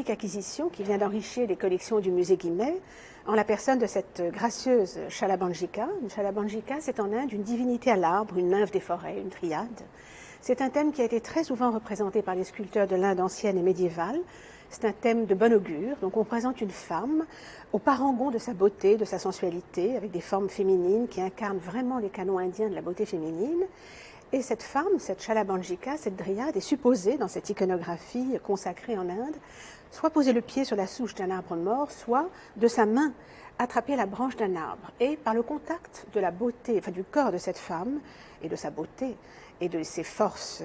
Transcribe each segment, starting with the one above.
magnifique acquisition qui vient d'enrichir les collections du musée Guimet en la personne de cette gracieuse Shalabanjika. Une Shalabanjika, c'est en Inde une divinité à l'arbre, une nymphe des forêts, une triade. C'est un thème qui a été très souvent représenté par les sculpteurs de l'Inde ancienne et médiévale. C'est un thème de bon augure. Donc on présente une femme au parangon de sa beauté, de sa sensualité, avec des formes féminines qui incarnent vraiment les canons indiens de la beauté féminine. Et cette femme, cette Shalabanjika, cette dryade, est supposée dans cette iconographie consacrée en Inde, soit poser le pied sur la souche d'un arbre mort, soit de sa main attraper la branche d'un arbre. Et par le contact de la beauté, enfin du corps de cette femme et de sa beauté et de ses forces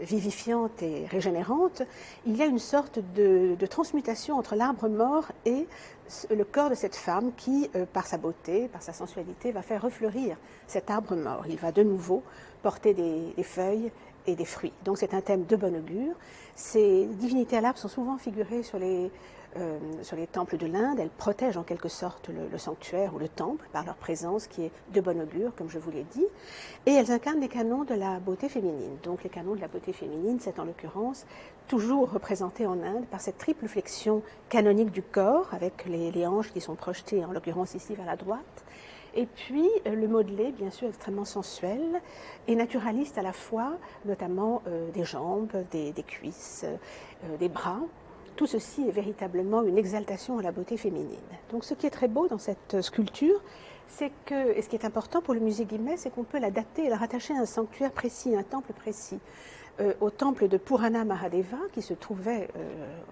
vivifiantes et régénérantes, il y a une sorte de transmutation entre l'arbre mort et le corps de cette femme qui, par sa beauté, par sa sensualité, va faire refleurir cet arbre mort. Il va de nouveau porter des feuilles et des fruits. Donc c'est un thème de bon augure. Ces divinités à l'arbre sont souvent figurées sur les temples de l'Inde. Elles protègent en quelque sorte le sanctuaire ou le temple par leur présence qui est de bon augure, comme je vous l'ai dit. Et elles incarnent les canons de la beauté féminine. Donc les canons de la beauté féminine, c'est en l'occurrence toujours représenté en Inde par cette triple flexion canonique du corps, avec les hanches qui sont projetées, en l'occurrence ici vers la droite. Et puis le modelé, bien sûr, extrêmement sensuel et naturaliste à la fois, notamment des jambes, des cuisses, des bras. Tout ceci est véritablement une exaltation à la beauté féminine. Donc ce qui est très beau dans cette sculpture, c'est que, et ce qui est important pour le musée Guimet, c'est qu'on peut la dater et la rattacher à un sanctuaire précis, un temple précis. Au temple de Purana Mahadeva, qui se trouvait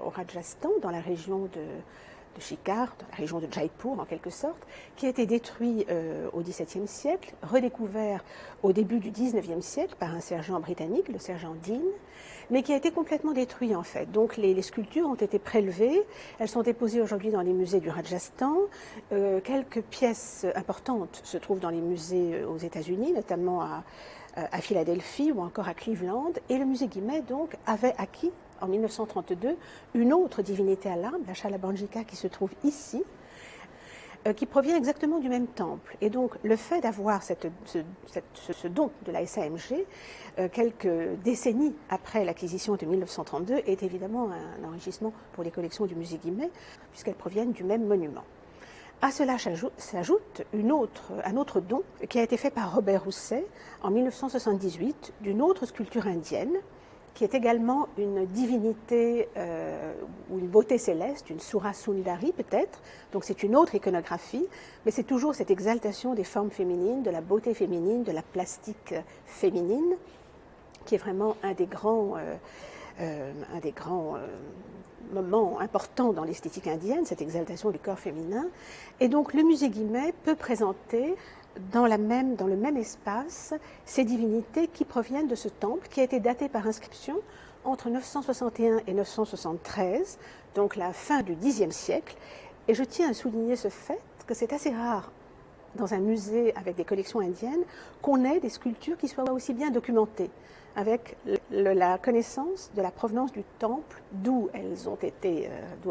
au Rajasthan, dans la région de Shikar, dans la région de Jaipur en quelque sorte, qui a été détruit au XVIIe siècle, redécouvert au début du XIXe siècle par un sergent britannique, le sergent Dean, mais qui a été complètement détruit en fait. Donc les sculptures ont été prélevées, elles sont déposées aujourd'hui dans les musées du Rajasthan. Quelques pièces importantes se trouvent dans les musées aux États-Unis, notamment à Philadelphie ou encore à Cleveland. Et le musée Guimet donc avait acquis en 1932 une autre divinité à l'arbre, la Shalabanjika, qui se trouve ici, qui provient exactement du même temple. Et donc le fait d'avoir ce don de la SAMG, quelques décennies après l'acquisition de 1932, est évidemment un enrichissement pour les collections du musée Guimet, puisqu'elles proviennent du même monument. À cela s'ajoute un autre don qui a été fait par Robert Rousset en 1978 d'une autre sculpture indienne, qui est également une divinité ou une beauté céleste, une Sura Sundari peut-être. Donc c'est une autre iconographie, mais c'est toujours cette exaltation des formes féminines, de la beauté féminine, de la plastique féminine, qui est vraiment un des grands moments importants dans l'esthétique indienne, cette exaltation du corps féminin. Et donc le musée Guimet peut présenter dans le même espace ces divinités qui proviennent de ce temple qui a été daté par inscription entre 961 et 973, donc la fin du Xe siècle. Et je tiens à souligner ce fait que c'est assez rare dans un musée avec des collections indiennes qu'on ait des sculptures qui soient aussi bien documentées, avec la connaissance de la provenance du temple, d'où elles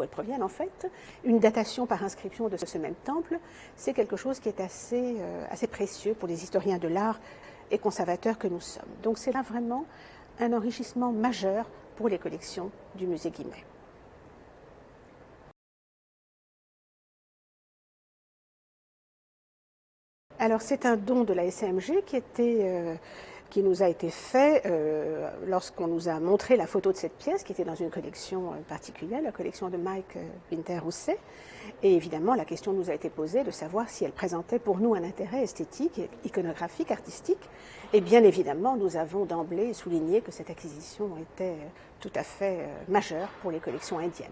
proviennent en fait. Une datation par inscription de ce même temple, c'est quelque chose qui est assez précieux pour les historiens de l'art et conservateurs que nous sommes. Donc c'est là vraiment un enrichissement majeur pour les collections du musée Guimet. Alors c'est un don de la SAMG qui nous a été fait lorsqu'on nous a montré la photo de cette pièce qui était dans une collection particulière, la collection de Mike Winter-Rousset. Et évidemment, la question nous a été posée de savoir si elle présentait pour nous un intérêt esthétique, iconographique, artistique. Et bien évidemment, nous avons d'emblée souligné que cette acquisition était tout à fait majeure pour les collections indiennes.